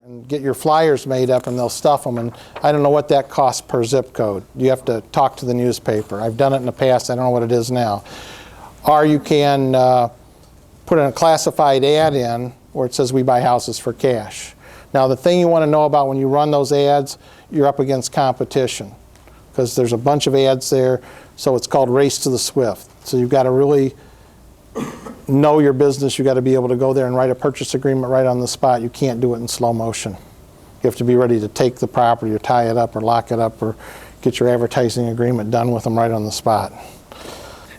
and get your flyers made up and they'll stuff them, and I don't know what that costs per zip code. You have to talk to the newspaper. I've done it in the past, I don't know what it is now. Or you can put in a classified ad in where it says we buy houses for cash. Now the thing you want to know about when you run those ads, you're up against competition because there's a bunch of ads there, so it's called race to the swift. So you've got to really know your business. You've got to be able to go there and write a purchase agreement right on the spot. You can't do it in slow motion. You have to be ready to take the property or tie it up or lock it up or get your advertising agreement done with them right on the spot.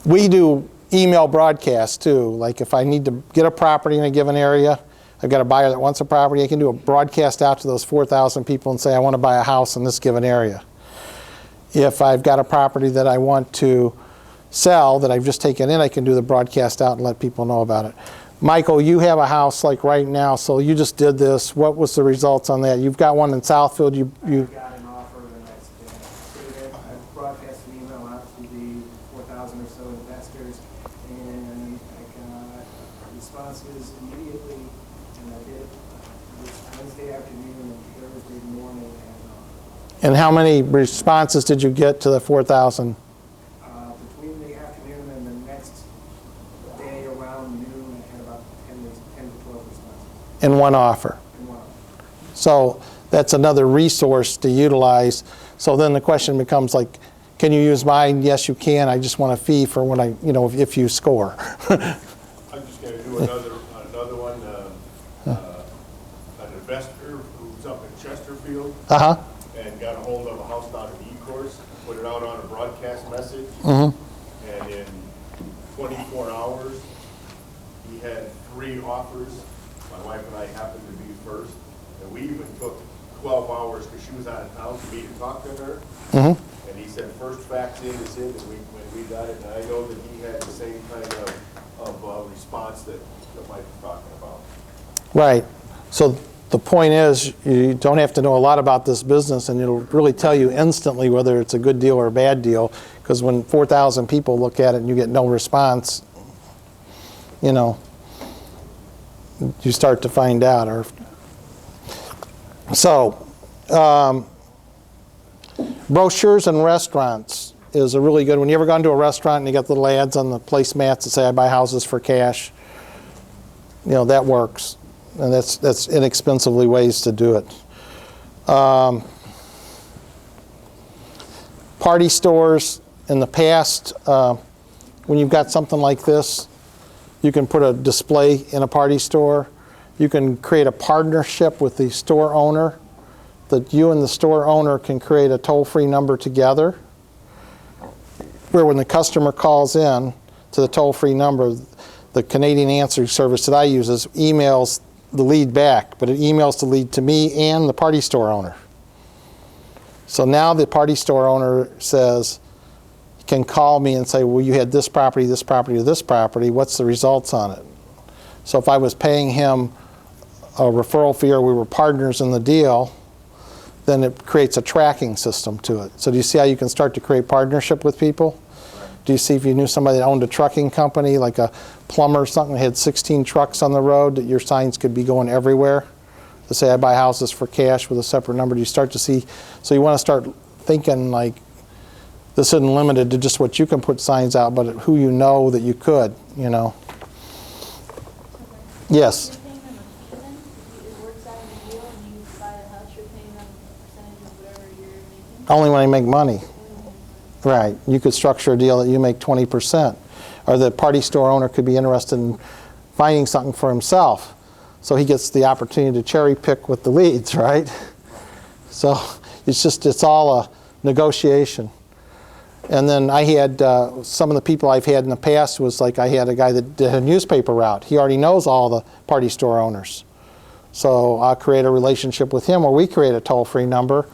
We do email broadcasts too. Like if I need to get a property in a given area, I've got a buyer that wants a property, I can do a broadcast out to those 4,000 people and say I want to buy a house in this given area. If I've got a property that I want to sell that I've just taken in, I can do the broadcast out and let people know about it. Michael, you have a house like right now, so you just did this. What was the results on that? You've got one in Southfield. You got an offer the next day. I broadcast an email out to the 4,000 or so investors, and I got responses immediately, and I did this Wednesday afternoon and Thursday morning. And how many responses did you get to the 4,000? Between the afternoon and the next day around noon, I had about 10 to 12 responses. In one offer. In one offer. So that's another resource to utilize. So then the question becomes like, can you use mine? Yes, you can. I just want a fee for when if you score. I'm just going to do another one. An investor who's up in Chesterfield and got a hold of a house down in E-Course, put it out on a broadcast message, and in 24 hours, he had 3 offers. My wife and I happened to be first, and we even took 12 hours because she was out of town for me to talk to her. And he said, first fax in is in, and when we got it, and I know that he had the same kind of response that Mike was talking about. Right. So the point is, you don't have to know a lot about this business, and it'll really tell you instantly whether it's a good deal or a bad deal, because when 4,000 people look at it and you get no response, you start to find out. So brochures and restaurants is a really good one. You ever gone to a restaurant and you got little ads on the placemats that say I buy houses for cash? That works. And that's inexpensively ways to do it. Party stores, in the past, when you've got something like this, you can put a display in a party store. You can create a partnership with the store owner, that you and the store owner can create a toll-free number together, where when the customer calls in to the toll-free number, the Canadian answering service that I use emails the lead back, but it emails the lead to me and the party store owner. So now the party store owner can call me and say, well, you had this property, this property, or this property. What's the results on it? So if I was paying him a referral fee or we were partners in the deal, then it creates a tracking system to it. So do you see how you can start to create partnership with people? Do you see if you knew somebody that owned a trucking company, like a plumber or something, that had 16 trucks on the road, that your signs could be going everywhere? To say, I buy houses for cash with a separate number. Do you start to see? So you want to start thinking like, this isn't limited to just what you can put signs out, but who you know that you could, Yes? You're paying them a fee then? It works out in the deal and you buy a house, you're paying them a percentage of whatever you're making? Only when I make money. Right. You could structure a deal that you make 20%. Or the party store owner could be interested in finding something for himself. So he gets the opportunity to cherry pick with the leads, right? So it's all a negotiation. And then I had some of the people I've had in the past was like I had a guy that did a newspaper route. He already knows all the party store owners. So I'll create a relationship with him where we create a toll-free number.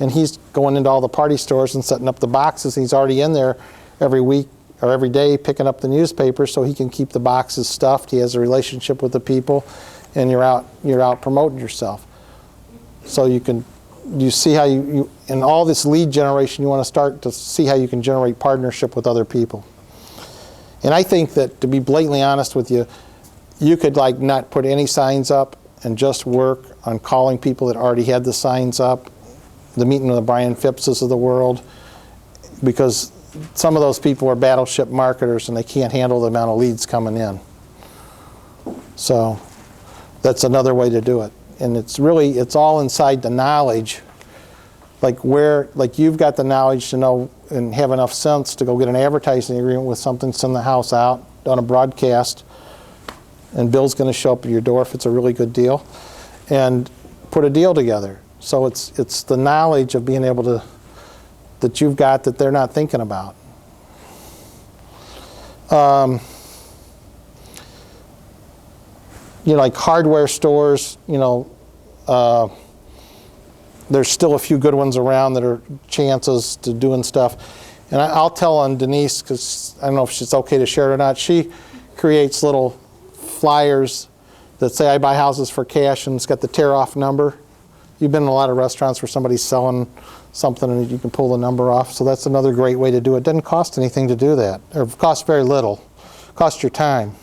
And he's going into all the party stores and setting up the boxes. He's already in there every week or every day picking up the newspaper so he can keep the boxes stuffed. He has a relationship with the people, and you're out promoting yourself. So you see how you in all this lead generation, you want to start to see how you can generate partnership with other people. And I think that, to be blatantly honest with you, you could like not put any signs up and just work on calling people that already had the signs up, the meeting of the Brian Phippses of the world, because some of those people are battleship marketers and they can't handle the amount of leads coming in. So that's another way to do it. And it's all inside the knowledge, like you've got the knowledge to know and have enough sense to go get an advertising agreement with something, send the house out on a broadcast, and Bill's going to show up at your door if it's a really good deal, and put a deal together. So it's the knowledge of being able to, that you've got that they're not thinking about. Like hardware stores, there's still a few good ones around that are chances to doing stuff. And I'll tell on Denise, because I don't know if it's okay to share it or not, she creates little flyers that say I buy houses for cash, and it's got the tear-off number. You've been in a lot of restaurants where somebody's selling something and you can pull the number off. So that's another great way to do it. It doesn't cost anything to do that, or it costs very little. It costs your time.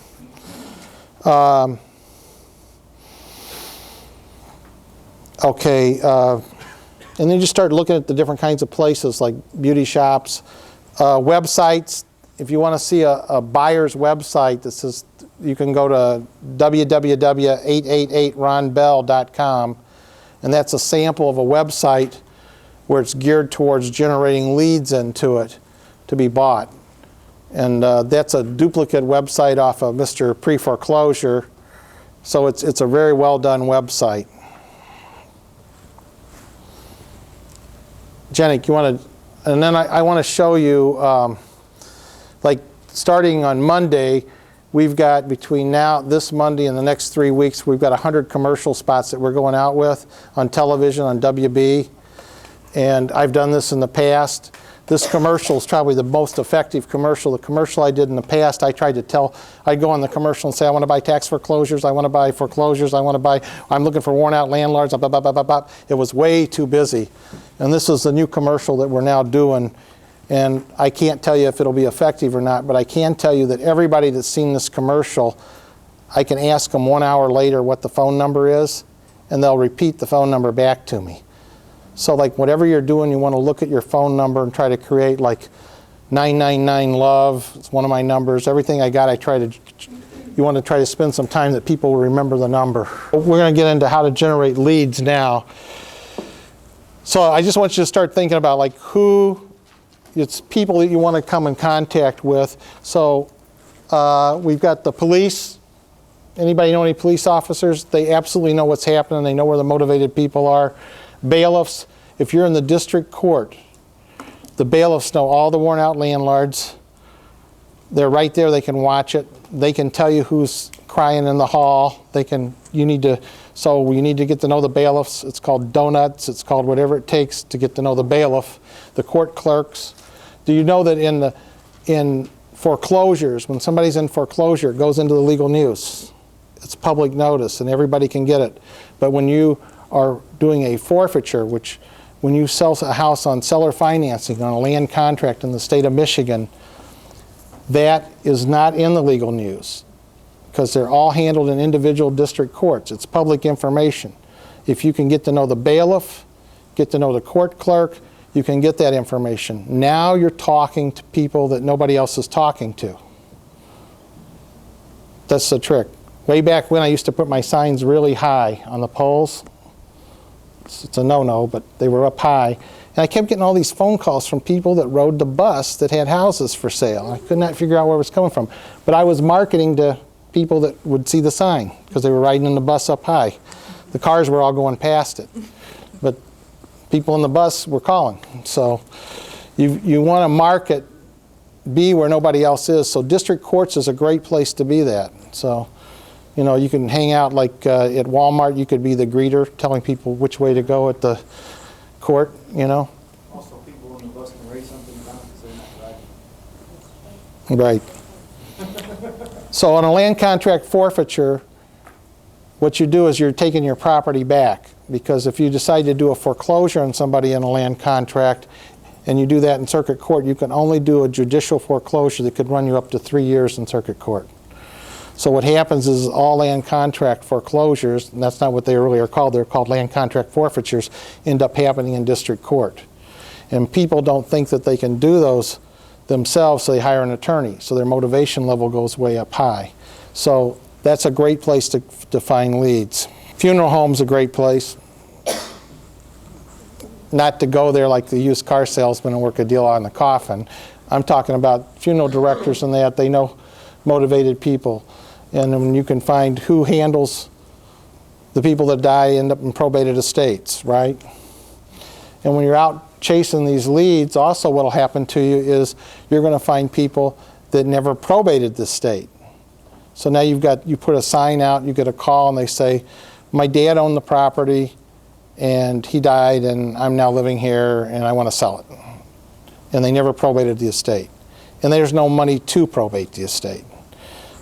And then you just start looking at the different kinds of places like beauty shops, websites. If you want to see a buyer's website that says, you can go to www.888ronbell.com, and that's a sample of a website where it's geared towards generating leads into it to be bought. And that's a duplicate website off of Mr. Pre-Foreclosure, so it's a very well done website. Jenny, you want to, and then I want to show you, like starting on Monday, we've got between this Monday and the next 3 weeks, we've got 100 commercial spots that we're going out with on television, on WB. And I've done this in the past. This commercial is probably the most effective commercial. The commercial I did in the past, I'd go on the commercial and say, I want to buy tax foreclosures, I want to buy foreclosures, I'm looking for worn out landlords, blah, blah, blah, blah, blah. It was way too busy. And this is the new commercial that we're now doing. And I can't tell you if it'll be effective or not, but I can tell you that everybody that's seen this commercial, I can ask them 1 hour later what the phone number is, and they'll repeat the phone number back to me. So like whatever you're doing, you want to look at your phone number and try to create like 999-LOVE. It's one of my numbers. Everything I got, you want to try to spend some time that people will remember the number. We're going to get into how to generate leads now. So I just want you to start thinking about like it's people that you want to come in contact with. So we've got the police. Anybody know any police officers? They absolutely know what's happening. They know where the motivated people are. Bailiffs, if you're in the district court, the bailiffs know all the worn out landlords. They're right there, they can watch it. They can tell you who's crying in the hall. You need to get to know the bailiffs. It's called donuts, it's called whatever it takes to get to know the bailiff. The court clerks. Do you know that in foreclosures, when somebody's in foreclosure, it goes into the legal news. It's public notice and everybody can get it. But when you are doing a forfeiture, which when you sell a house on seller financing on a land contract in the state of Michigan, that is not in the legal news because they're all handled in individual district courts. It's public information. If you can get to know the bailiff, get to know the court clerk, you can get that information. Now you're talking to people that nobody else is talking to. That's the trick. Way back when I used to put my signs really high on the poles. It's a no-no, but they were up high. And I kept getting all these phone calls from people that rode the bus that had houses for sale. I could not figure out where it was coming from. But I was marketing to people that would see the sign because they were riding in the bus up high. The cars were all going past it. But people in the bus were calling. So you want to market, be where nobody else is. So district courts is a great place to be that. So, you can hang out like at Walmart, you could be the greeter telling people which way to go at the court, Also, people in the bus can write something down because they're not driving. Right. So on a land contract forfeiture, what you do is you're taking your property back, because if you decide to do a foreclosure on somebody in a land contract and you do that in circuit court, you can only do a judicial foreclosure that could run you up to 3 years in circuit court. So what happens is all land contract foreclosures, and that's not what they earlier called, they're called land contract forfeitures, end up happening in district court. And people don't think that they can do those themselves, so they hire an attorney. So their motivation level goes way up high. So that's a great place to find leads. Funeral home's a great place. Not to go there like the used car salesman and work a deal on the coffin. I'm talking about funeral directors and that. They know motivated people. And when you can find who handles the people that die, end up in probated estates, right? And when you're out chasing these leads, also what will happen to you is you're going to find people that never probated the estate. So now you put a sign out, you get a call, and they say, my dad owned the property, and he died, and I'm now living here, and I want to sell it. And they never probated the estate. And there's no money to probate the estate.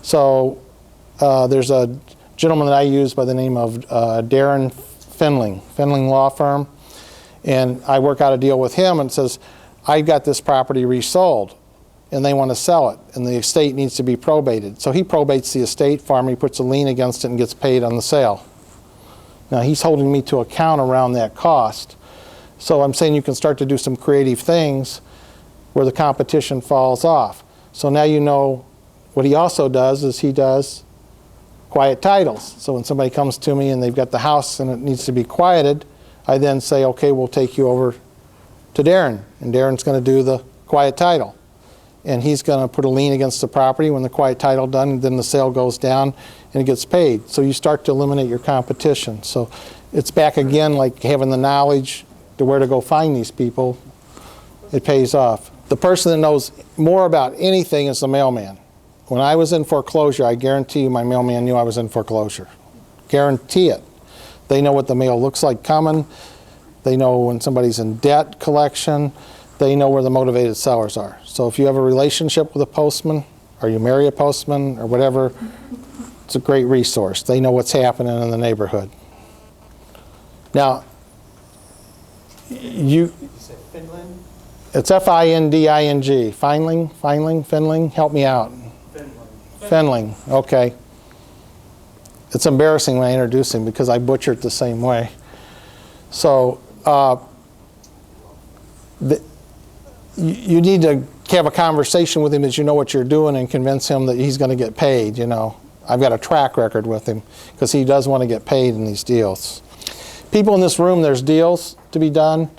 So there's a gentleman that I use by the name of Darren Finling Law Firm, and I work out a deal with him and says, I got this property resold, and they want to sell it, and the estate needs to be probated. So he probates the estate for me, he puts a lien against it, and gets paid on the sale. Now he's holding me to account around that cost. So I'm saying you can start to do some creative things where the competition falls off. So now you know what he also does is he does quiet titles. So when somebody comes to me and they've got the house and it needs to be quieted, I then say, okay, we'll take you over to Darren, and Darren's going to do the quiet title. And he's going to put a lien against the property. When the quiet title done, then the sale goes down and it gets paid. So you start to eliminate your competition. So it's back again like having the knowledge to where to go find these people. It pays off. The person that knows more about anything is the mailman. When I was in foreclosure, I guarantee you my mailman knew I was in foreclosure. Guarantee it. They know what the mail looks like coming. They know when somebody's in debt collection. They know where the motivated sellers are. So if you have a relationship with a postman, or you marry a postman, or whatever, it's a great resource. They know what's happening in the neighborhood. Now, you said Finland? It's F-I-N-D-I-N-G. Finling, help me out. Finling, okay. It's embarrassing when I introduce him because I butcher it the same way. So you need to have a conversation with him as you know what you're doing and convince him that he's going to get paid, you know. I've got a track record with him because he does want to get paid in these deals. People in this room, there's deals to be done.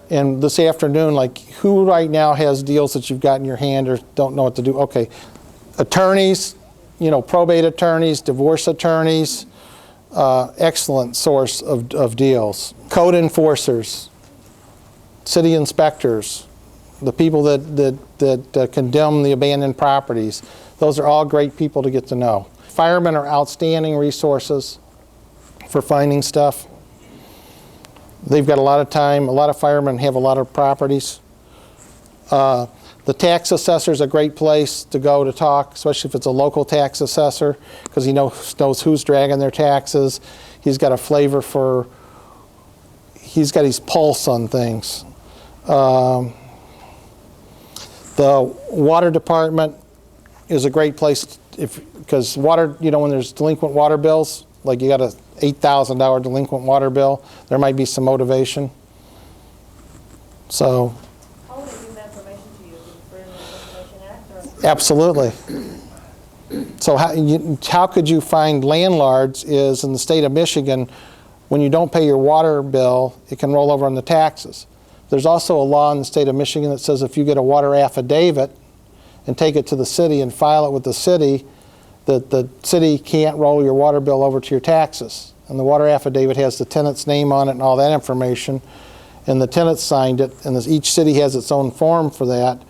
And this afternoon, like who right now has deals that you've got in your hand or don't know what to do? Okay, attorneys, you know, probate attorneys, divorce attorneys, excellent source of deals. Code enforcers, city inspectors, the people that condemn the abandoned properties. Those are all great people to get to know. Firemen are outstanding resources for finding stuff. They've got a lot of time. A lot of firemen have a lot of properties. The tax assessor is a great place to go to talk, especially if it's a local tax assessor, because he knows who's dragging their taxes. He's got a flavor for, he's got his pulse on things. The water department is a great place because water, you know, when there's delinquent water bills, like you got a $8,000 delinquent water bill, there might be some motivation. So. How would they give that information to you? For the Information Act? Or? Absolutely. So how could you find landlords is in the state of Michigan, when you don't pay your water bill, it can roll over on the taxes. There's also a law in the state of Michigan that says if you get a water affidavit and take it to the city and file it with the city, that the city can't roll your water bill over to your taxes. And the water affidavit has the tenant's name on it and all that information, and the tenant signed it, and each city has its own form for that.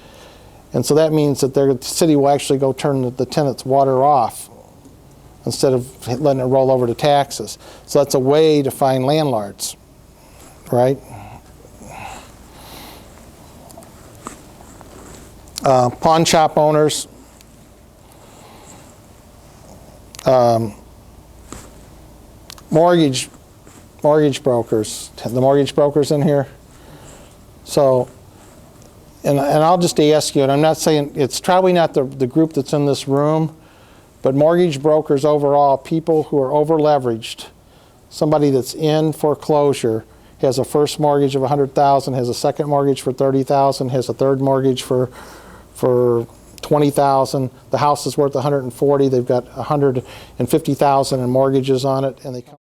And so that means that the city will actually go turn the tenant's water off instead of letting it roll over to taxes. So that's a way to find landlords, right? Pawn shop owners. Mortgage brokers. The mortgage brokers in here. So, and I'll just ask you, and I'm not saying, it's probably not the group that's in this room, But mortgage brokers overall, people who are over leveraged, somebody that's in foreclosure, has a first mortgage of $100,000, has a second mortgage for $30,000, has a third mortgage for $20,000. The house is worth $140,000. They've got $150,000 in mortgages on it, and they come